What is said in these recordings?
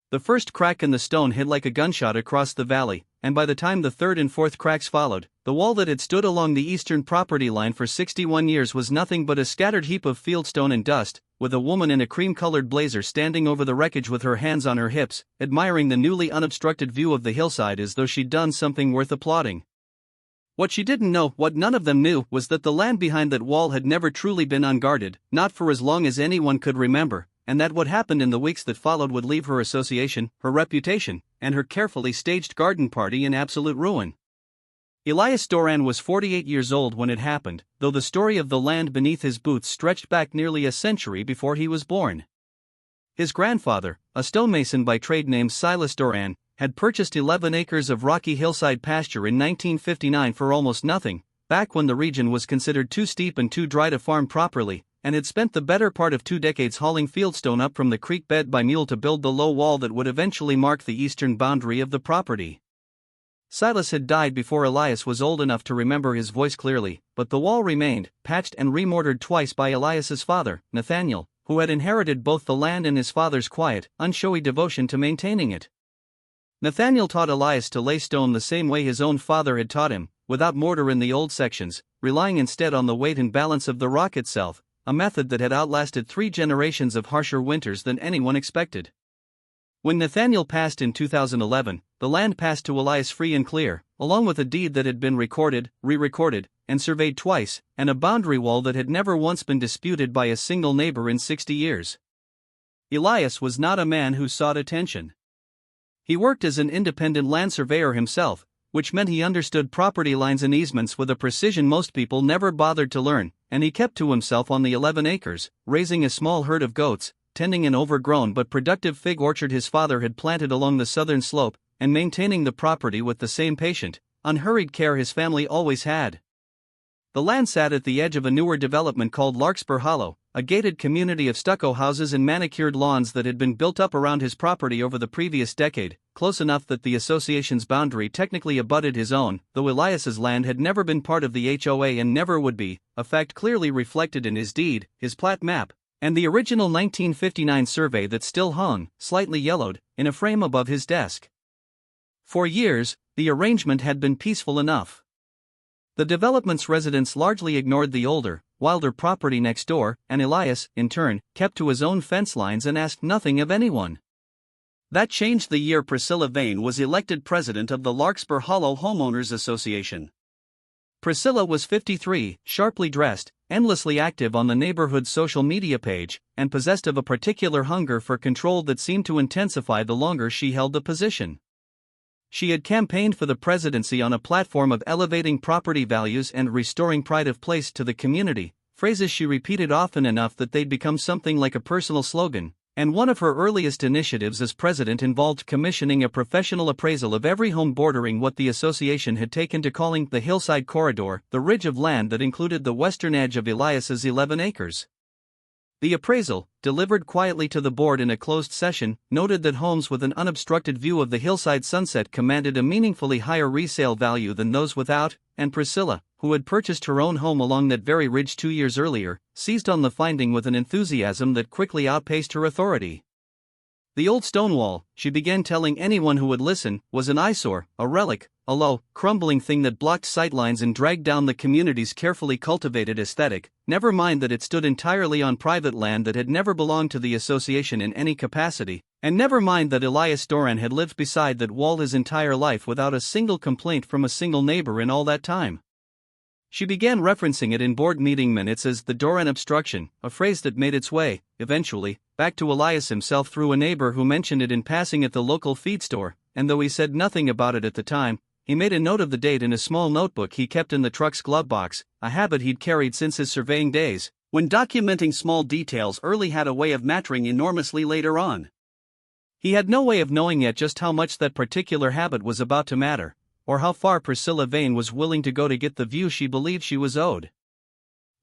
The first crack in the stone hit like a gunshot across the valley, and by the time the third and fourth cracks followed, the wall that had stood along the eastern property line for 61 years was nothing but a scattered heap of fieldstone and dust, with a woman in a cream-colored blazer standing over the wreckage with her hands on her hips, admiring the newly unobstructed view of the hillside as though she'd done something worth applauding. What she didn't know, what none of them knew, was that the land behind that wall had never truly been unguarded, not for as long as anyone could remember, and that what happened in the weeks that followed would leave her association, her reputation, and her carefully staged garden party in absolute ruin. Elias Doran was 48 years old when it happened, though the story of the land beneath his boots stretched back nearly a century before he was born. His grandfather, a stonemason by trade named Elias Doran, had purchased 11 acres of rocky hillside pasture in 1959 for almost nothing, back when the region was considered too steep and too dry to farm properly, and had spent the better part of 2 decades hauling fieldstone up from the creek bed by mule to build the low wall that would eventually mark the eastern boundary of the property. Silas had died before Elias was old enough to remember his voice clearly, but the wall remained, patched and remortared twice by Elias's father, Nathaniel, who had inherited both the land and his father's quiet, unshowy devotion to maintaining it. Nathaniel taught Elias to lay stone the same way his own father had taught him, without mortar in the old sections, relying instead on the weight and balance of the rock itself, a method that had outlasted 3 generations of harsher winters than anyone expected. When Nathaniel passed in 2011, the land passed to Elias free and clear, along with a deed that had been recorded, re-recorded, and surveyed twice, and a boundary wall that had never once been disputed by a single neighbor in 60 years. Elias was not a man who sought attention. He worked as an independent land surveyor himself, which meant he understood property lines and easements with a precision most people never bothered to learn, and he kept to himself on the 11 acres, raising a small herd of goats, tending an overgrown but productive fig orchard his father had planted along the southern slope, and maintaining the property with the same patient, unhurried care his family always had. The land sat at the edge of a newer development called Larkspur Hollow, a gated community of stucco houses and manicured lawns that had been built up around his property over the previous decade, close enough that the association's boundary technically abutted his own, though Elias's land had never been part of the HOA and never would be, a fact clearly reflected in his deed, his plat map, and the original 1959 survey that still hung, slightly yellowed, in a frame above his desk. For years, the arrangement had been peaceful enough. The development's residents largely ignored the older, wilder property next door, and Elias, in turn, kept to his own fence lines and asked nothing of anyone. That changed the year Priscilla Vane was elected president of the Larkspur Hollow Homeowners Association. Priscilla was 53, sharply dressed, endlessly active on the neighborhood's social media page, and possessed of a particular hunger for control that seemed to intensify the longer she held the position. She had campaigned for the presidency on a platform of elevating property values and restoring pride of place to the community, phrases she repeated often enough that they'd become something like a personal slogan, and one of her earliest initiatives as president involved commissioning a professional appraisal of every home bordering what the association had taken to calling the hillside corridor, the ridge of land that included the western edge of Elias's 11 acres. The appraisal, delivered quietly to the board in a closed session, noted that homes with an unobstructed view of the hillside sunset commanded a meaningfully higher resale value than those without, and Priscilla, who had purchased her own home along that very ridge 2 years earlier, seized on the finding with an enthusiasm that quickly outpaced her authority. The old stone wall, she began telling anyone who would listen, was an eyesore, a relic, a low, crumbling thing that blocked sightlines and dragged down the community's carefully cultivated aesthetic, never mind that it stood entirely on private land that had never belonged to the association in any capacity, and never mind that Elias Doran had lived beside that wall his entire life without a single complaint from a single neighbor in all that time. She began referencing it in board meeting minutes as the Doran obstruction, a phrase that made its way, eventually, back to Elias himself through a neighbor who mentioned it in passing at the local feed store, and though he said nothing about it at the time, he made a note of the date in a small notebook he kept in the truck's glove box, a habit he'd carried since his surveying days, when documenting small details early had a way of mattering enormously later on. He had no way of knowing yet just how much that particular habit was about to matter, or how far Priscilla Vane was willing to go to get the view she believed she was owed.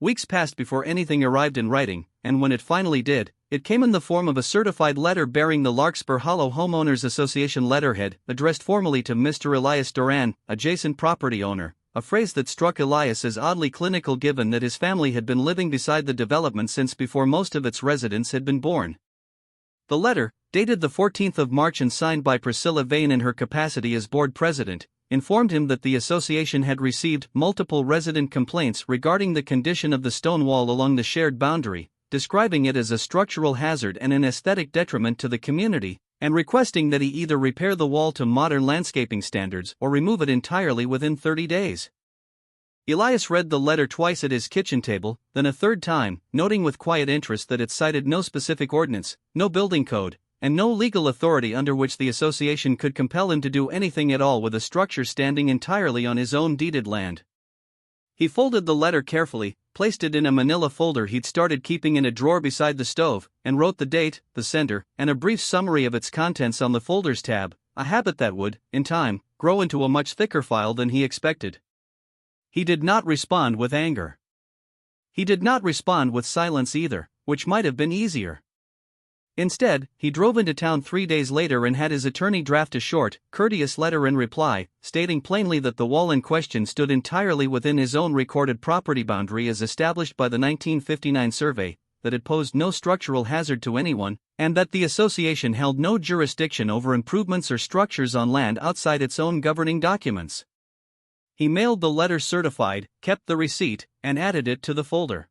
Weeks passed before anything arrived in writing, and when it finally did, it came in the form of a certified letter bearing the Larkspur Hollow Homeowners Association letterhead, addressed formally to Mr. Elias Doran, adjacent property owner, a phrase that struck Elias as oddly clinical given that his family had been living beside the development since before most of its residents had been born. The letter, dated the 14th of March and signed by Priscilla Vane in her capacity as board president, informed him that the association had received multiple resident complaints regarding the condition of the stone wall along the shared boundary, describing it as a structural hazard and an aesthetic detriment to the community, and requesting that he either repair the wall to modern landscaping standards or remove it entirely within 30 days. Elias read the letter twice at his kitchen table, then a third time, noting with quiet interest that it cited no specific ordinance, no building code, and no legal authority under which the association could compel him to do anything at all with a structure standing entirely on his own deeded land. He folded the letter carefully, placed it in a manila folder he'd started keeping in a drawer beside the stove, and wrote the date, the sender, and a brief summary of its contents on the folders tab, a habit that would, in time, grow into a much thicker file than he expected. He did not respond with anger. He did not respond with silence either, which might have been easier. Instead, he drove into town 3 days later and had his attorney draft a short, courteous letter in reply, stating plainly that the wall in question stood entirely within his own recorded property boundary as established by the 1959 survey, that it posed no structural hazard to anyone, and that the association held no jurisdiction over improvements or structures on land outside its own governing documents. He mailed the letter certified, kept the receipt, and added it to the folder.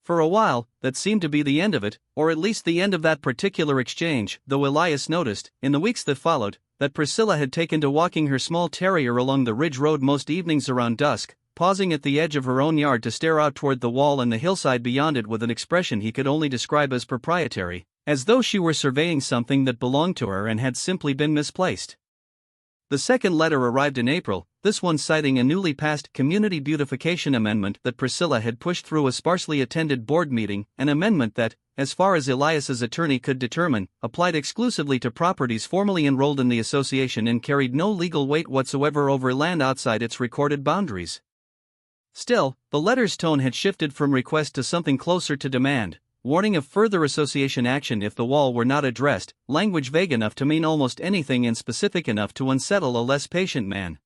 For a while, that seemed to be the end of it, or at least the end of that particular exchange, though Elias noticed, in the weeks that followed, that Priscilla had taken to walking her small terrier along the ridge road most evenings around dusk, pausing at the edge of her own yard to stare out toward the wall and the hillside beyond it with an expression he could only describe as proprietary, as though she were surveying something that belonged to her and had simply been misplaced. The second letter arrived in April, this one citing a newly passed community beautification amendment that Priscilla had pushed through a sparsely attended board meeting, an amendment that, as far as Elias's attorney could determine, applied exclusively to properties formally enrolled in the association and carried no legal weight whatsoever over land outside its recorded boundaries. Still, the letter's tone had shifted from request to something closer to demand, warning of further association action if the wall were not addressed, language vague enough to mean almost anything and specific enough to unsettle a less patient man.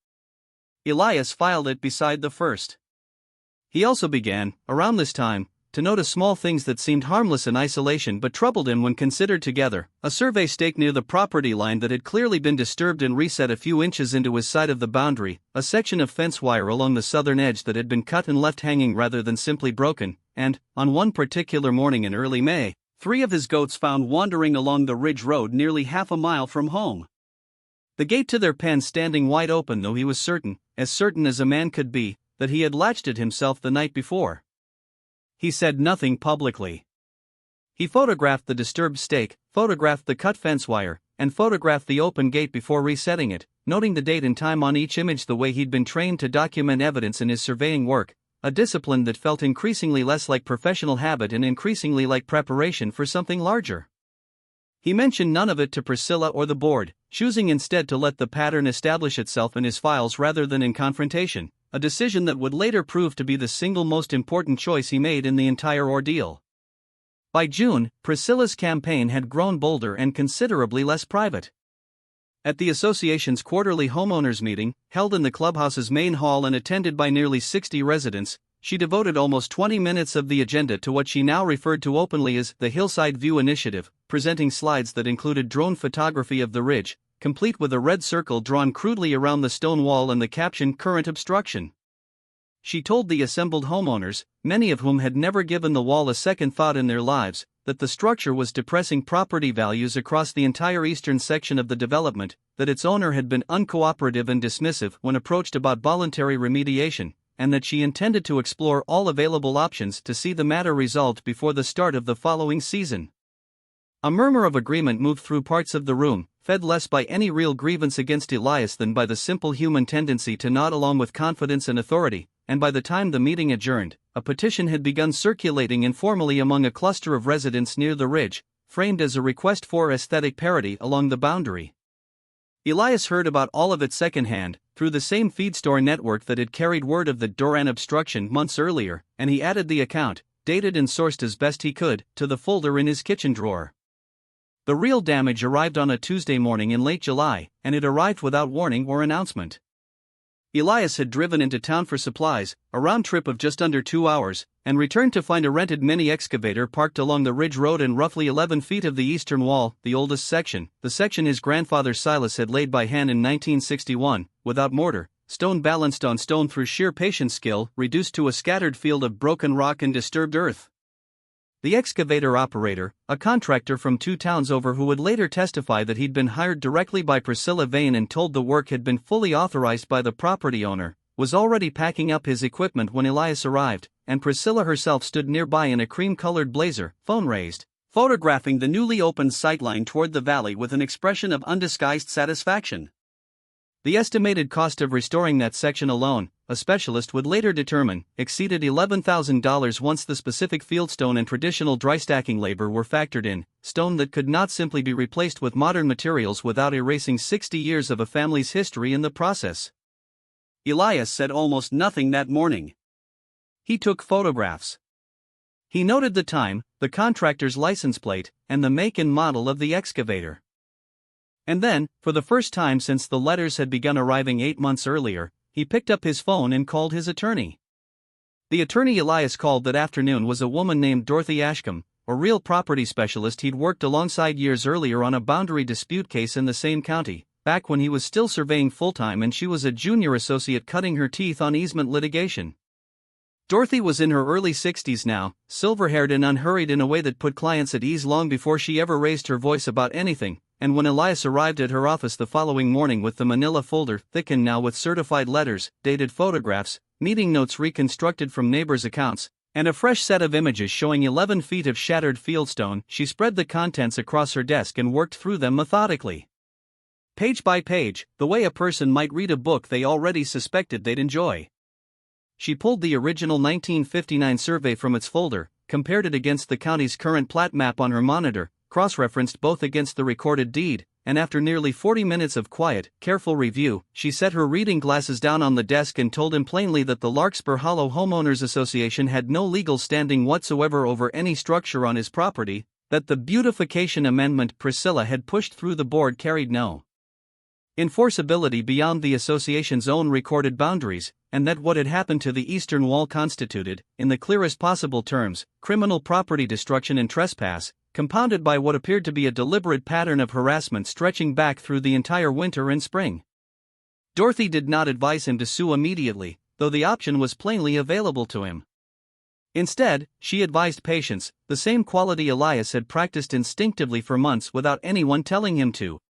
Elias filed it beside the first. He also began, around this time, to notice small things that seemed harmless in isolation but troubled him when considered together: a survey stake near the property line that had clearly been disturbed and reset a few inches into his side of the boundary, a section of fence wire along the southern edge that had been cut and left hanging rather than simply broken, and, on one particular morning in early May, 3 of his goats found wandering along the ridge road nearly half a mile from home. The gate to their pen standing wide open, though he was certain as a man could be, that he had latched it himself the night before. He said nothing publicly. He photographed the disturbed stake, photographed the cut fence wire, and photographed the open gate before resetting it, noting the date and time on each image the way he'd been trained to document evidence in his surveying work, a discipline that felt increasingly less like professional habit and increasingly like preparation for something larger. He mentioned none of it to Priscilla or the board, choosing instead to let the pattern establish itself in his files rather than in confrontation, a decision that would later prove to be the single most important choice he made in the entire ordeal. By June, Priscilla's campaign had grown bolder and considerably less private. At the association's quarterly homeowners meeting, held in the clubhouse's main hall and attended by nearly 60 residents, she devoted almost 20 minutes of the agenda to what she now referred to openly as the Hillside View Initiative, presenting slides that included drone photography of the ridge, complete with a red circle drawn crudely around the stone wall and the caption "Current Obstruction." She told the assembled homeowners, many of whom had never given the wall a second thought in their lives, that the structure was depressing property values across the entire eastern section of the development, that its owner had been uncooperative and dismissive when approached about voluntary remediation, and that she intended to explore all available options to see the matter resolved before the start of the following season. A murmur of agreement moved through parts of the room, fed less by any real grievance against Elias than by the simple human tendency to nod along with confidence and authority, and by the time the meeting adjourned, a petition had begun circulating informally among a cluster of residents near the ridge, framed as a request for aesthetic parity along the boundary. Elias heard about all of it secondhand, through the same feed store network that had carried word of the Doran obstruction months earlier, and he added the account, dated and sourced as best he could, to the folder in his kitchen drawer. The real damage arrived on a Tuesday morning in late July, and it arrived without warning or announcement. Elias had driven into town for supplies, a round trip of just under 2 hours, and returned to find a rented mini excavator parked along the ridge road and roughly 11 feet of the eastern wall, the oldest section, the section his grandfather Silas had laid by hand in 1961, without mortar, stone balanced on stone through sheer patient skill, reduced to a scattered field of broken rock and disturbed earth. The excavator operator, a contractor from 2 towns over who would later testify that he'd been hired directly by Priscilla Vane and told the work had been fully authorized by the property owner, was already packing up his equipment when Elias arrived, and Priscilla herself stood nearby in a cream-colored blazer, phone raised, photographing the newly opened sightline toward the valley with an expression of undisguised satisfaction. The estimated cost of restoring that section alone, a specialist would later determine, exceeded $11,000 once the specific fieldstone and traditional dry stacking labor were factored in, stone that could not simply be replaced with modern materials without erasing 60 years of a family's history in the process. Elias said almost nothing that morning. He took photographs. He noted the time, the contractor's license plate, and the make and model of the excavator. And then, for the first time since the letters had begun arriving 8 months earlier, he picked up his phone and called his attorney. The attorney Elias called that afternoon was a woman named Dorothy Ashcombe, a real property specialist he'd worked alongside years earlier on a boundary dispute case in the same county, back when he was still surveying full-time and she was a junior associate cutting her teeth on easement litigation. Dorothy was in her early 60s now, silver-haired and unhurried in a way that put clients at ease long before she ever raised her voice about anything, and when Elias arrived at her office the following morning with the manila folder thickened now with certified letters, dated photographs, meeting notes reconstructed from neighbors' accounts, and a fresh set of images showing 11 feet of shattered fieldstone, she spread the contents across her desk and worked through them methodically. Page by page, the way a person might read a book they already suspected they'd enjoy. She pulled the original 1959 survey from its folder, compared it against the county's current plat map on her monitor, cross-referenced both against the recorded deed, and after nearly 40 minutes of quiet, careful review, she set her reading glasses down on the desk and told him plainly that the Larkspur Hollow Homeowners Association had no legal standing whatsoever over any structure on his property, that the beautification amendment Priscilla had pushed through the board carried no enforceability beyond the association's own recorded boundaries, and that what had happened to the eastern wall constituted, in the clearest possible terms, criminal property destruction and trespass, compounded by what appeared to be a deliberate pattern of harassment stretching back through the entire winter and spring. Dorothy did not advise him to sue immediately, though the option was plainly available to him. Instead, she advised patience, the same quality Elias had practiced instinctively for months without anyone telling him to.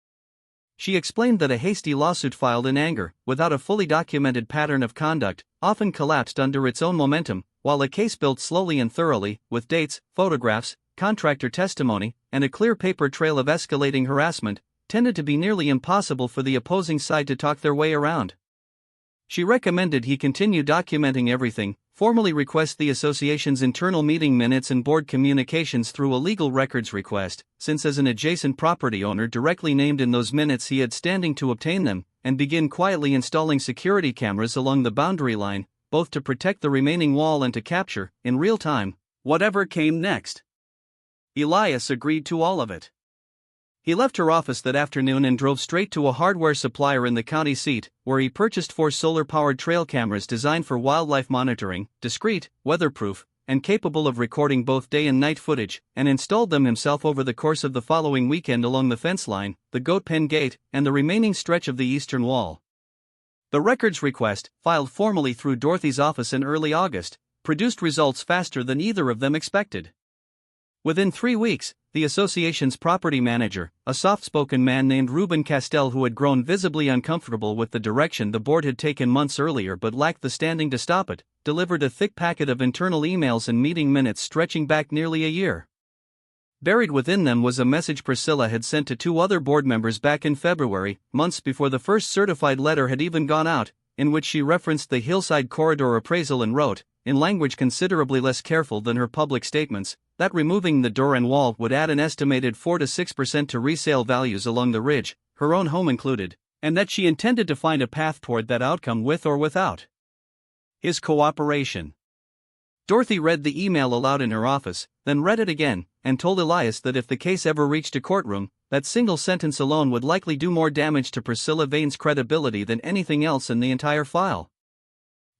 She explained that a hasty lawsuit filed in anger, without a fully documented pattern of conduct, often collapsed under its own momentum, while a case built slowly and thoroughly, with dates, photographs, contractor testimony, and a clear paper trail of escalating harassment, tended to be nearly impossible for the opposing side to talk their way around. She recommended he continue documenting everything, formally request the association's internal meeting minutes and board communications through a legal records request, since as an adjacent property owner directly named in those minutes he had standing to obtain them, and begin quietly installing security cameras along the boundary line, both to protect the remaining wall and to capture, in real time, whatever came next. Elias agreed to all of it. He left her office that afternoon and drove straight to a hardware supplier in the county seat, where he purchased 4 solar-powered trail cameras designed for wildlife monitoring, discreet, weatherproof, and capable of recording both day and night footage, and installed them himself over the course of the following weekend along the fence line, the goat pen gate, and the remaining stretch of the eastern wall. The records request, filed formally through Dorothy's office in early August, produced results faster than either of them expected. Within 3 weeks, the association's property manager, a soft-spoken man named Ruben Castell who had grown visibly uncomfortable with the direction the board had taken months earlier but lacked the standing to stop it, delivered a thick packet of internal emails and meeting minutes stretching back nearly a year. Buried within them was a message Priscilla had sent to 2 other board members back in February, months before the first certified letter had even gone out, in which she referenced the hillside corridor appraisal and wrote, in language considerably less careful than her public statements, that removing the Doran wall would add an estimated 4 to 6% to resale values along the ridge, her own home included, and that she intended to find a path toward that outcome with or without his cooperation. Dorothy read the email aloud in her office, then read it again, and told Elias that if the case ever reached a courtroom, that single sentence alone would likely do more damage to Priscilla Vane's credibility than anything else in the entire file.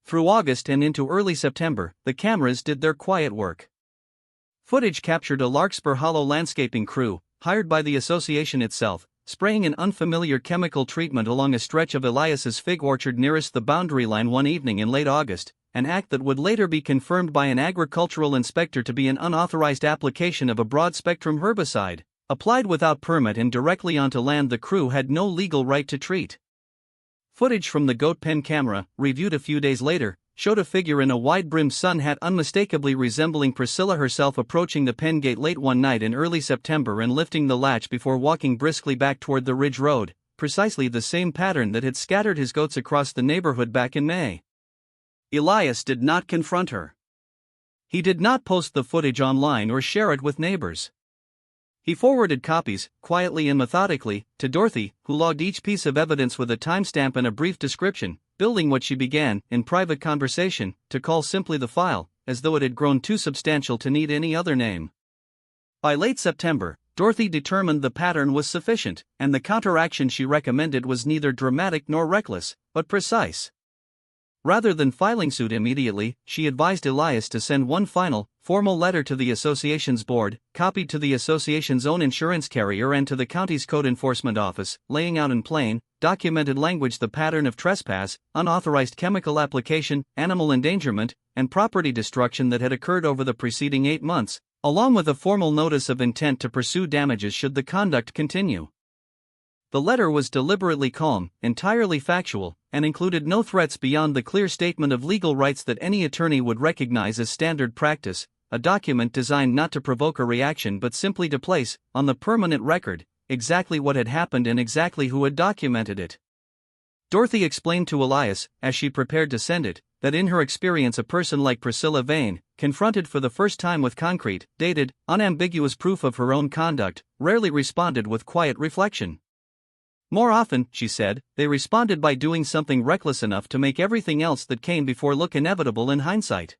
Through August and into early September, the cameras did their quiet work. Footage captured a Larkspur Hollow landscaping crew, hired by the association itself, spraying an unfamiliar chemical treatment along a stretch of Elias's fig orchard nearest the boundary line one evening in late August, an act that would later be confirmed by an agricultural inspector to be an unauthorized application of a broad-spectrum herbicide, applied without permit and directly onto land the crew had no legal right to treat. Footage from the goat pen camera, reviewed a few days later, showed a figure in a wide-brimmed sun hat unmistakably resembling Priscilla herself approaching the pen gate late one night in early September and lifting the latch before walking briskly back toward the Ridge Road, precisely the same pattern that had scattered his goats across the neighborhood back in May. Elias did not confront her. He did not post the footage online or share it with neighbors. He forwarded copies, quietly and methodically, to Dorothy, who logged each piece of evidence with a timestamp and a brief description, building what she began, in private conversation, to call simply the file, as though it had grown too substantial to need any other name. By late September, Dorothy determined the pattern was sufficient, and the counteraction she recommended was neither dramatic nor reckless, but precise. Rather than filing suit immediately, she advised Elias to send one final, formal letter to the association's board, copied to the association's own insurance carrier and to the county's code enforcement office, laying out in plain, documented language the pattern of trespass, unauthorized chemical application, animal endangerment, and property destruction that had occurred over the preceding 8 months, along with a formal notice of intent to pursue damages should the conduct continue. The letter was deliberately calm, entirely factual, and included no threats beyond the clear statement of legal rights that any attorney would recognize as standard practice, a document designed not to provoke a reaction but simply to place, on the permanent record, exactly what had happened and exactly who had documented it. Dorothy explained to Elias, as she prepared to send it, that in her experience a person like Priscilla Vane, confronted for the first time with concrete, dated, unambiguous proof of her own conduct, rarely responded with quiet reflection. More often, she said, they responded by doing something reckless enough to make everything else that came before look inevitable in hindsight.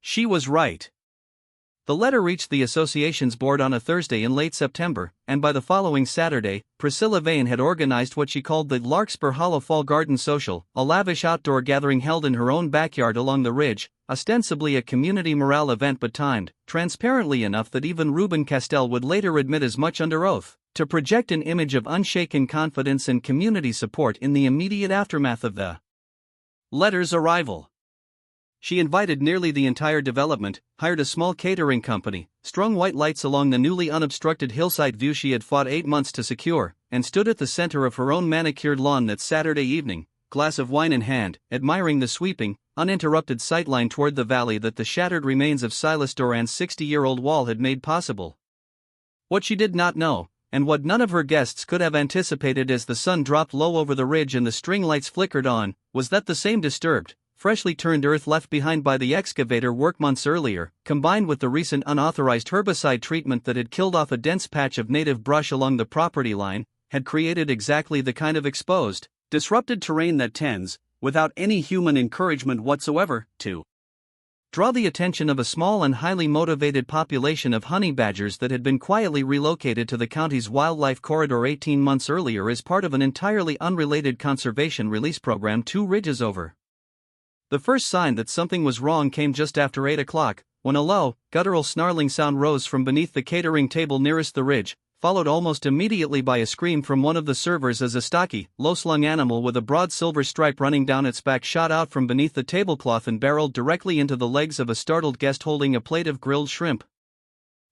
She was right. The letter reached the association's board on a Thursday in late September, and by the following Saturday, Priscilla Vane had organized what she called the Larkspur Hollow Fall Garden Social, a lavish outdoor gathering held in her own backyard along the ridge, ostensibly a community morale event but timed, transparently enough that even Reuben Castell would later admit as much under oath, to project an image of unshaken confidence and community support in the immediate aftermath of the letter's arrival. She invited nearly the entire development, hired a small catering company, strung white lights along the newly unobstructed hillside view she had fought 8 months to secure, and stood at the center of her own manicured lawn that Saturday evening, glass of wine in hand, admiring the sweeping, uninterrupted sightline toward the valley that the shattered remains of Elias Doran's 60-year-old wall had made possible. What she did not know, and what none of her guests could have anticipated as the sun dropped low over the ridge and the string lights flickered on, was that the same disturbed, freshly turned earth left behind by the excavator work months earlier, combined with the recent unauthorized herbicide treatment that had killed off a dense patch of native brush along the property line, had created exactly the kind of exposed, disrupted terrain that tends, without any human encouragement whatsoever, to draw the attention of a small and highly motivated population of honey badgers that had been quietly relocated to the county's wildlife corridor 18 months earlier as part of an entirely unrelated conservation release program 2 ridges over. The first sign that something was wrong came just after 8 o'clock, when a low, guttural snarling sound rose from beneath the catering table nearest the ridge, followed almost immediately by a scream from one of the servers as a stocky, low-slung animal with a broad silver stripe running down its back shot out from beneath the tablecloth and barreled directly into the legs of a startled guest holding a plate of grilled shrimp.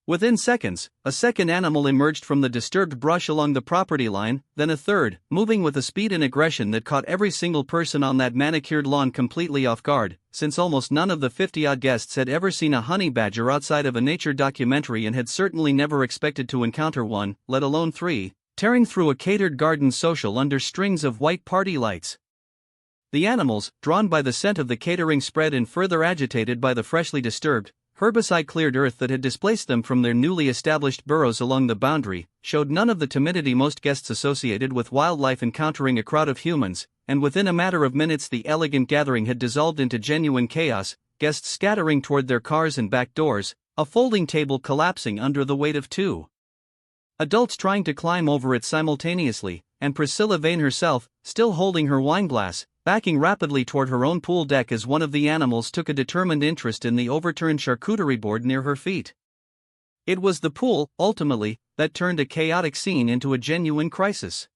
Within seconds, a second animal emerged from the disturbed brush along the property line, then a third, moving with a speed and aggression that caught every single person on that manicured lawn completely off guard, since almost none of the 50-odd guests had ever seen a honey badger outside of a nature documentary and had certainly never expected to encounter one, let alone 3, tearing through a catered garden social under strings of white party lights. The animals, drawn by the scent of the catering spread and further agitated by the freshly disturbed, herbicide-cleared earth that had displaced them from their newly established burrows along the boundary, showed none of the timidity most guests associated with wildlife encountering a crowd of humans, and within a matter of minutes the elegant gathering had dissolved into genuine chaos, guests scattering toward their cars and back doors, a folding table collapsing under the weight of 2 adults trying to climb over it simultaneously, and Priscilla Vane herself, still holding her wineglass, backing rapidly toward her own pool deck as one of the animals took a determined interest in the overturned charcuterie board near her feet. It was the pool, ultimately, that turned a chaotic scene into a genuine crisis.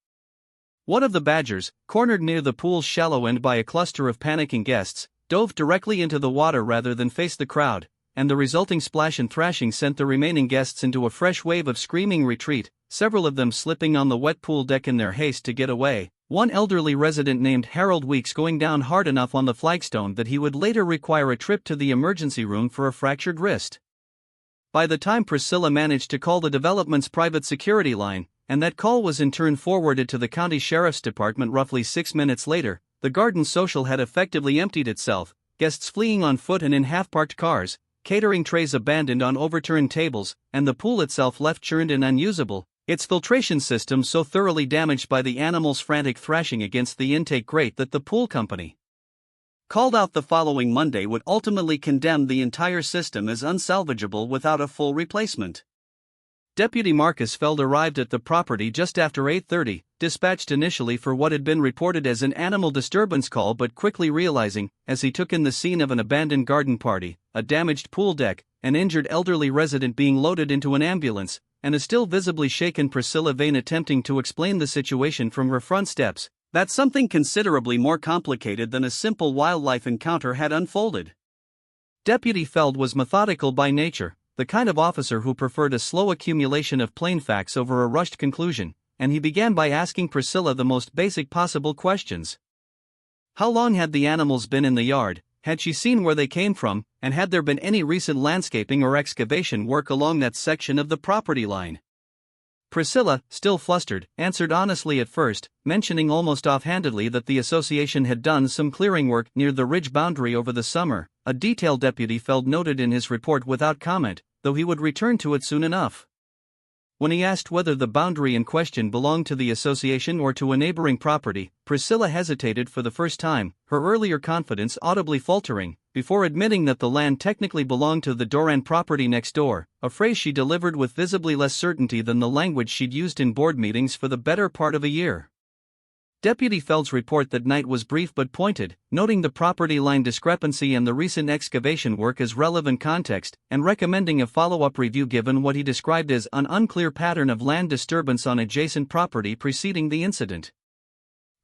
One of the badgers, cornered near the pool's shallow end by a cluster of panicking guests, dove directly into the water rather than face the crowd, and the resulting splash and thrashing sent the remaining guests into a fresh wave of screaming retreat, several of them slipping on the wet pool deck in their haste to get away, one elderly resident named Harold Weeks going down hard enough on the flagstone that he would later require a trip to the emergency room for a fractured wrist. By the time Priscilla managed to call the development's private security line, and that call was in turn forwarded to the county sheriff's department roughly 6 minutes later, the garden social had effectively emptied itself, guests fleeing on foot and in half-parked cars, catering trays abandoned on overturned tables, and the pool itself left churned and unusable, its filtration system so thoroughly damaged by the animal's frantic thrashing against the intake grate that the pool company, called out the following Monday, would ultimately condemn the entire system as unsalvageable without a full replacement. Deputy Marcus Feld arrived at the property just after 8:30, dispatched initially for what had been reported as an animal disturbance call, but quickly realizing, as he took in the scene of an abandoned garden party, a damaged pool deck, an injured elderly resident being loaded into an ambulance, and a still visibly shaken Priscilla Vane attempting to explain the situation from her front steps, that something considerably more complicated than a simple wildlife encounter had unfolded. Deputy Feld was methodical by nature, the kind of officer who preferred a slow accumulation of plain facts over a rushed conclusion, and he began by asking Priscilla the most basic possible questions. How long had the animals been in the yard, had she seen where they came from, and had there been any recent landscaping or excavation work along that section of the property line? Priscilla, still flustered, answered honestly at first, mentioning almost offhandedly that the association had done some clearing work near the ridge boundary over the summer, a detail Deputy Feld noted in his report without comment, though he would return to it soon enough. When he asked whether the boundary in question belonged to the association or to a neighboring property, Priscilla hesitated for the first time, her earlier confidence audibly faltering, before admitting that the land technically belonged to the Doran property next door, a phrase she delivered with visibly less certainty than the language she'd used in board meetings for the better part of a year. Deputy Feld's report that night was brief but pointed, noting the property line discrepancy and the recent excavation work as relevant context, and recommending a follow-up review given what he described as an unclear pattern of land disturbance on adjacent property preceding the incident.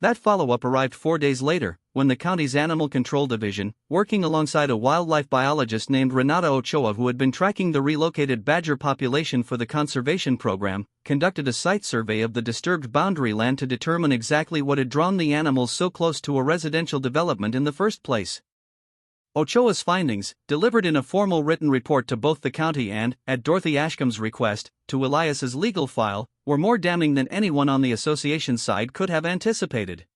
That follow-up arrived 4 days later, when the county's Animal Control Division, working alongside a wildlife biologist named Renata Ochoa who had been tracking the relocated badger population for the conservation program, conducted a site survey of the disturbed boundary land to determine exactly what had drawn the animals so close to a residential development in the first place. Ochoa's findings, delivered in a formal written report to both the county and, at Dorothy Ashcombe's request, to Elias's legal file, were more damning than anyone on the association's side could have anticipated.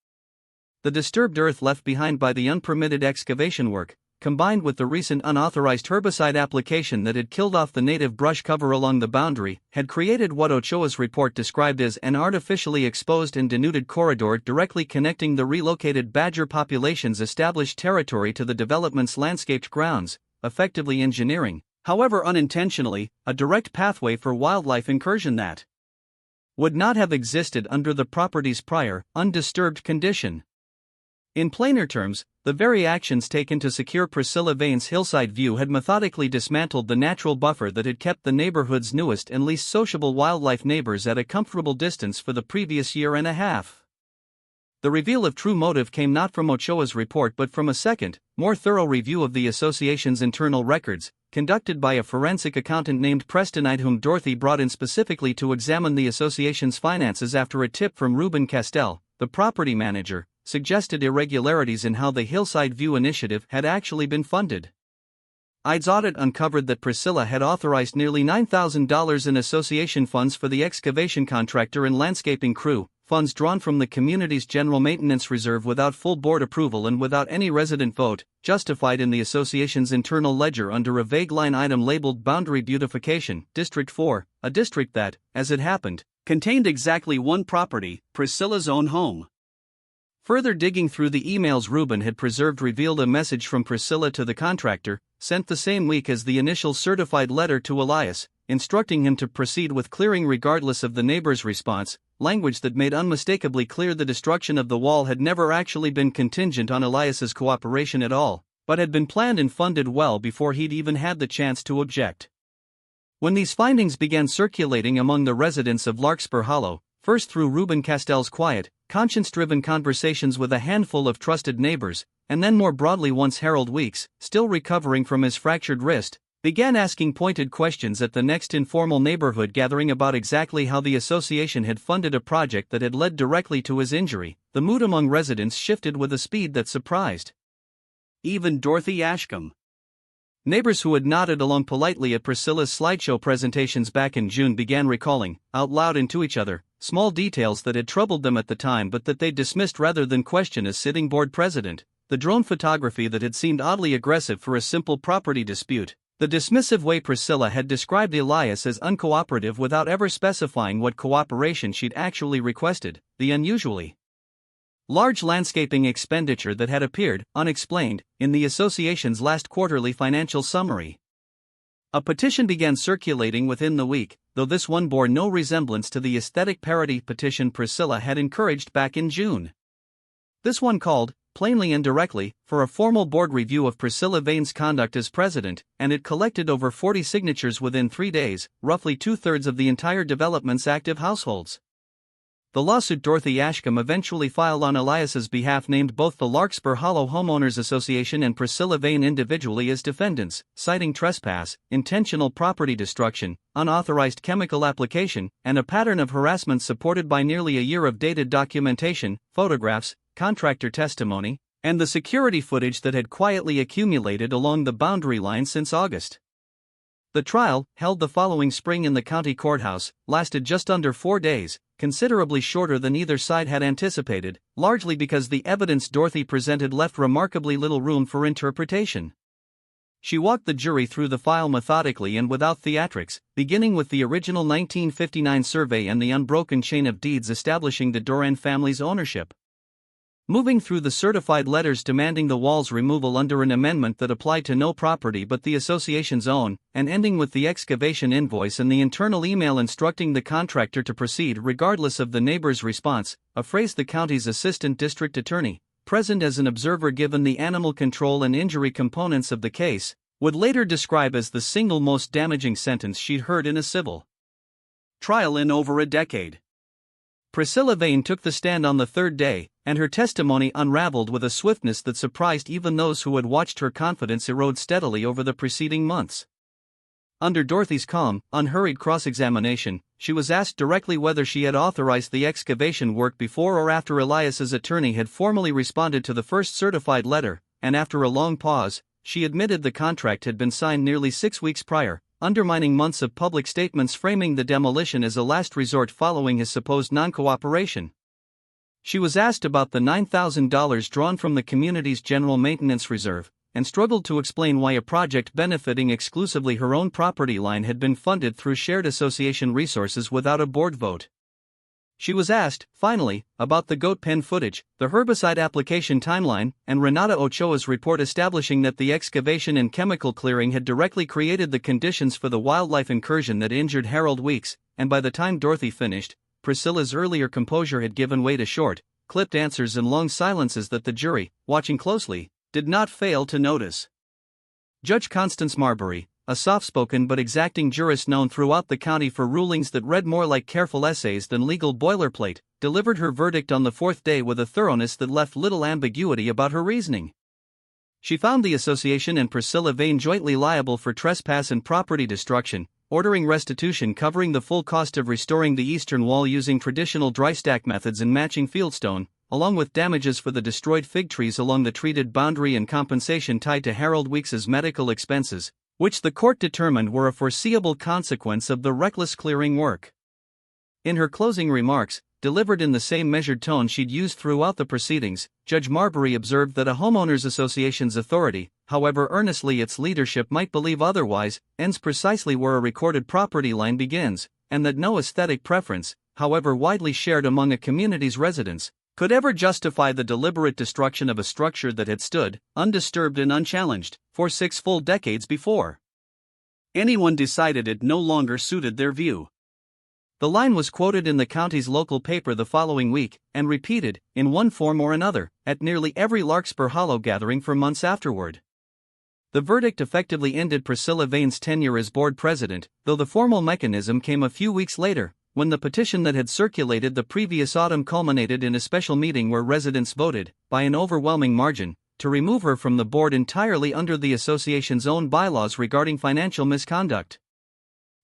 The disturbed earth left behind by the unpermitted excavation work, combined with the recent unauthorized herbicide application that had killed off the native brush cover along the boundary, had created what Ochoa's report described as an artificially exposed and denuded corridor directly connecting the relocated badger population's established territory to the development's landscaped grounds, effectively engineering, however unintentionally, a direct pathway for wildlife incursion that would not have existed under the property's prior, undisturbed condition. In plainer terms, the very actions taken to secure Priscilla Vane's hillside view had methodically dismantled the natural buffer that had kept the neighborhood's newest and least sociable wildlife neighbors at a comfortable distance for the previous year and a half. The reveal of true motive came not from Ochoa's report but from a second, more thorough review of the association's internal records, conducted by a forensic accountant named Prestonite whom Dorothy brought in specifically to examine the association's finances after a tip from Ruben Castell, the property manager, suggested irregularities in how the Hillside View initiative had actually been funded. ID's audit uncovered that Priscilla had authorized nearly $9,000 in association funds for the excavation contractor and landscaping crew, funds drawn from the community's general maintenance reserve without full board approval and without any resident vote, justified in the association's internal ledger under a vague line item labeled Boundary Beautification, District 4, a district that, as it happened, contained exactly one property, Priscilla's own home. Further digging through the emails Ruben had preserved revealed a message from Priscilla to the contractor, sent the same week as the initial certified letter to Elias, instructing him to proceed with clearing regardless of the neighbor's response, language that made unmistakably clear the destruction of the wall had never actually been contingent on Elias's cooperation at all, but had been planned and funded well before he'd even had the chance to object. When these findings began circulating among the residents of Larkspur Hollow, first through Reuben Castell's quiet, conscience-driven conversations with a handful of trusted neighbors, and then more broadly once Harold Weeks, still recovering from his fractured wrist, began asking pointed questions at the next informal neighborhood gathering about exactly how the association had funded a project that had led directly to his injury, the mood among residents shifted with a speed that surprised even Dorothy Ashcombe. Neighbors who had nodded along politely at Priscilla's slideshow presentations back in June began recalling, out loud and to each other, small details that had troubled them at the time but that they dismissed rather than questioned as sitting board president: the drone photography that had seemed oddly aggressive for a simple property dispute, the dismissive way Priscilla had described Elias as uncooperative without ever specifying what cooperation she'd actually requested, the unusually large landscaping expenditure that had appeared, unexplained, in the association's last quarterly financial summary. A petition began circulating within the week, though this one bore no resemblance to the aesthetic parody petition Priscilla had encouraged back in June. This one called, plainly and directly, for a formal board review of Priscilla Vane's conduct as president, and it collected over 40 signatures within 3 days, roughly 2/3 of the entire development's active households. The lawsuit Dorothy Ashcombe eventually filed on Elias's behalf named both the Larkspur Hollow Homeowners Association and Priscilla Vane individually as defendants, citing trespass, intentional property destruction, unauthorized chemical application, and a pattern of harassment supported by nearly a year of dated documentation, photographs, contractor testimony, and the security footage that had quietly accumulated along the boundary line since August. The trial, held the following spring in the county courthouse, lasted just under 4 days, considerably shorter than either side had anticipated, largely because the evidence Dorothy presented left remarkably little room for interpretation. She walked the jury through the file methodically and without theatrics, beginning with the original 1959 survey and the unbroken chain of deeds establishing the Doran family's ownership, moving through the certified letters demanding the wall's removal under an amendment that applied to no property but the association's own, and ending with the excavation invoice and the internal email instructing the contractor to proceed regardless of the neighbor's response, a phrase the county's assistant district attorney, present as an observer given the animal control and injury components of the case, would later describe as the single most damaging sentence she'd heard in a civil trial in over a decade. Priscilla Vane took the stand on the third day, and her testimony unraveled with a swiftness that surprised even those who had watched her confidence erode steadily over the preceding months. Under Dorothy's calm, unhurried cross-examination, she was asked directly whether she had authorized the excavation work before or after Elias's attorney had formally responded to the first certified letter, and after a long pause, she admitted the contract had been signed nearly 6 weeks prior, undermining months of public statements framing the demolition as a last resort following his supposed non-cooperation. She was asked about the $9,000 drawn from the community's general maintenance reserve, and struggled to explain why a project benefiting exclusively her own property line had been funded through shared association resources without a board vote. She was asked, finally, about the goat pen footage, the herbicide application timeline, and Renata Ochoa's report establishing that the excavation and chemical clearing had directly created the conditions for the wildlife incursion that injured Harold Weeks, and by the time Dorothy finished, Priscilla's earlier composure had given way to short, clipped answers and long silences that the jury, watching closely, did not fail to notice. Judge Constance Marbury, a soft-spoken but exacting jurist known throughout the county for rulings that read more like careful essays than legal boilerplate, delivered her verdict on the fourth day with a thoroughness that left little ambiguity about her reasoning. She found the association and Priscilla Vane jointly liable for trespass and property destruction, ordering restitution covering the full cost of restoring the eastern wall using traditional dry stack methods and matching fieldstone, along with damages for the destroyed fig trees along the treated boundary and compensation tied to Harold Weeks's medical expenses, which the court determined were a foreseeable consequence of the reckless clearing work. In her closing remarks, delivered in the same measured tone she'd used throughout the proceedings, Judge Marbury observed that a homeowners association's authority, however earnestly its leadership might believe otherwise, ends precisely where a recorded property line begins, and that no aesthetic preference, however widely shared among a community's residents, could ever justify the deliberate destruction of a structure that had stood, undisturbed and unchallenged, for 6 full decades before anyone decided it no longer suited their view. The line was quoted in the county's local paper the following week, and repeated, in one form or another, at nearly every Larkspur Hollow gathering for months afterward. The verdict effectively ended Priscilla Vane's tenure as board president, though the formal mechanism came a few weeks later, when the petition that had circulated the previous autumn culminated in a special meeting where residents voted, by an overwhelming margin, to remove her from the board entirely under the association's own bylaws regarding financial misconduct.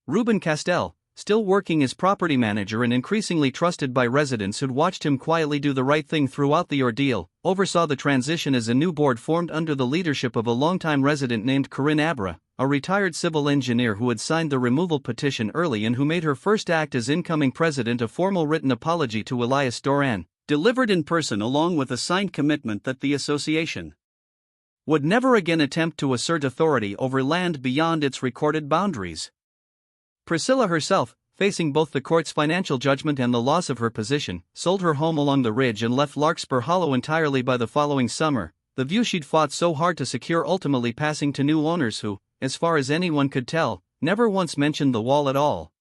Ruben Castell, still working as property manager and increasingly trusted by residents who'd watched him quietly do the right thing throughout the ordeal, oversaw the transition as a new board formed under the leadership of a longtime resident named Corinne Abra, a retired civil engineer who had signed the removal petition early and who made her first act as incoming president a formal written apology to Elias Doran, delivered in person along with a signed commitment that the association would never again attempt to assert authority over land beyond its recorded boundaries. Priscilla herself, facing both the court's financial judgment and the loss of her position, sold her home along the ridge and left Larkspur Hollow entirely by the following summer, the view she'd fought so hard to secure ultimately passing to new owners who, as far as anyone could tell, never once mentioned the wall at all.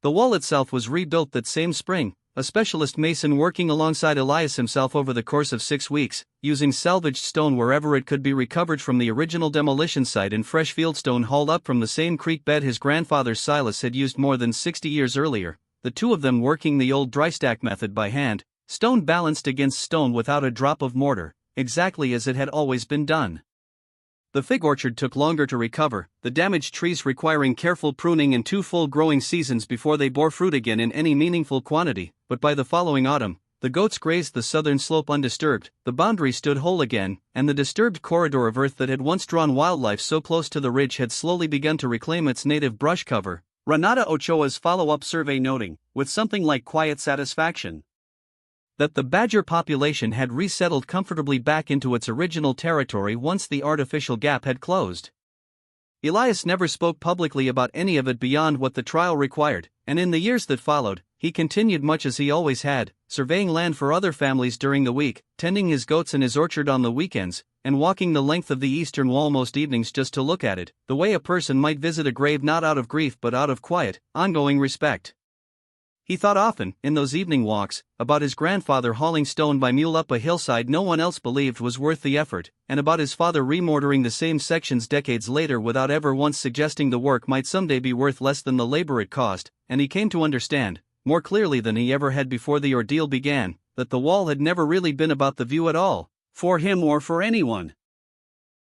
The wall itself was rebuilt that same spring, a specialist mason working alongside Elias himself over the course of 6 weeks, using salvaged stone wherever it could be recovered from the original demolition site and fresh fieldstone hauled up from the same creek bed his grandfather Silas had used more than 60 years earlier, the two of them working the old dry stack method by hand, stone balanced against stone without a drop of mortar, exactly as it had always been done. The fig orchard took longer to recover, the damaged trees requiring careful pruning and 2 full growing seasons before they bore fruit again in any meaningful quantity, but by the following autumn, the goats grazed the southern slope undisturbed, the boundary stood whole again, and the disturbed corridor of earth that had once drawn wildlife so close to the ridge had slowly begun to reclaim its native brush cover, Renata Ochoa's follow-up survey noting, with something like quiet satisfaction, that the badger population had resettled comfortably back into its original territory once the artificial gap had closed. Elias never spoke publicly about any of it beyond what the trial required, and in the years that followed, he continued much as he always had, surveying land for other families during the week, tending his goats in his orchard on the weekends, and walking the length of the eastern wall most evenings just to look at it, the way a person might visit a grave not out of grief but out of quiet, ongoing respect. He thought often, in those evening walks, about his grandfather hauling stone by mule up a hillside no one else believed was worth the effort, and about his father remortaring the same sections decades later without ever once suggesting the work might someday be worth less than the labor it cost, and he came to understand, more clearly than he ever had before the ordeal began, that the wall had never really been about the view at all, for him or for anyone.